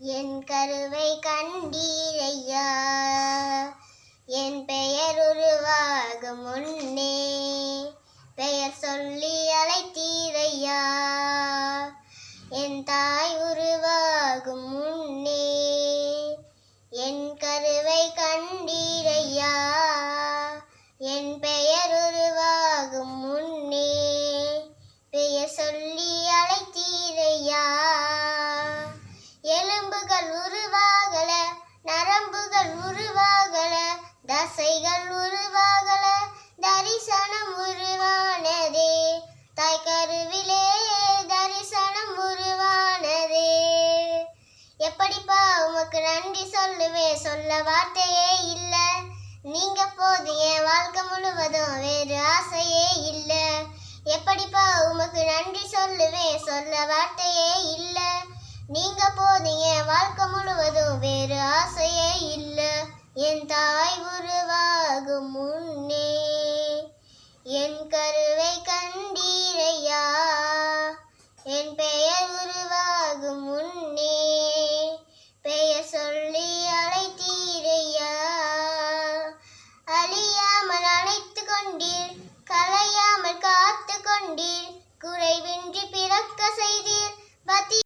என் கருவை கண்டீரையா, என் பெயர் உருவாகும் முன்னே பெயர் சொல்லி அழைத்தீரையா, என் தாய் உருவாகும் முன்னே என் கருவை கண்டீரையா, என் பெயர் உருவாகும் முன்னே பெயர் சொல்லி அழைத்தீரையா. எலும்புகள் உருவாகல, நரம்புகள் உருவாகல, தசைகள் உருவாகல, தரிசனம் உருவானதே, தாய் கருவிலே தரிசனம் உருவானதே. எப்படிப்பா உமக்கு நன்றி சொல்லுவேன், சொல்ல வார்த்தையே இல்ல. நீங்க போது என் வாழ்க்கை முழுவதும் வேறு ஆசையே இல்ல. எப்படிப்பா உமக்கு நன்றி சொல்லுவேன், சொல்ல வார்த்தையே இல்ல. நீங்க போது என் வாழ்க்கை முழுவதும் வேறு ஆசையே இல்ல. என் தாய் உருவாகும் முன்னே என் கருவை கண்டீரையா, என் பெயர் உருவாகும் முன்னே பெயர் சொல்லி அழைத்தீரையா. அழியாமல் அணைத்து கொண்டீர், கலையாமல் காத்து கொண்டீர், குறைவின்றி பிறக்க செய்தீர்.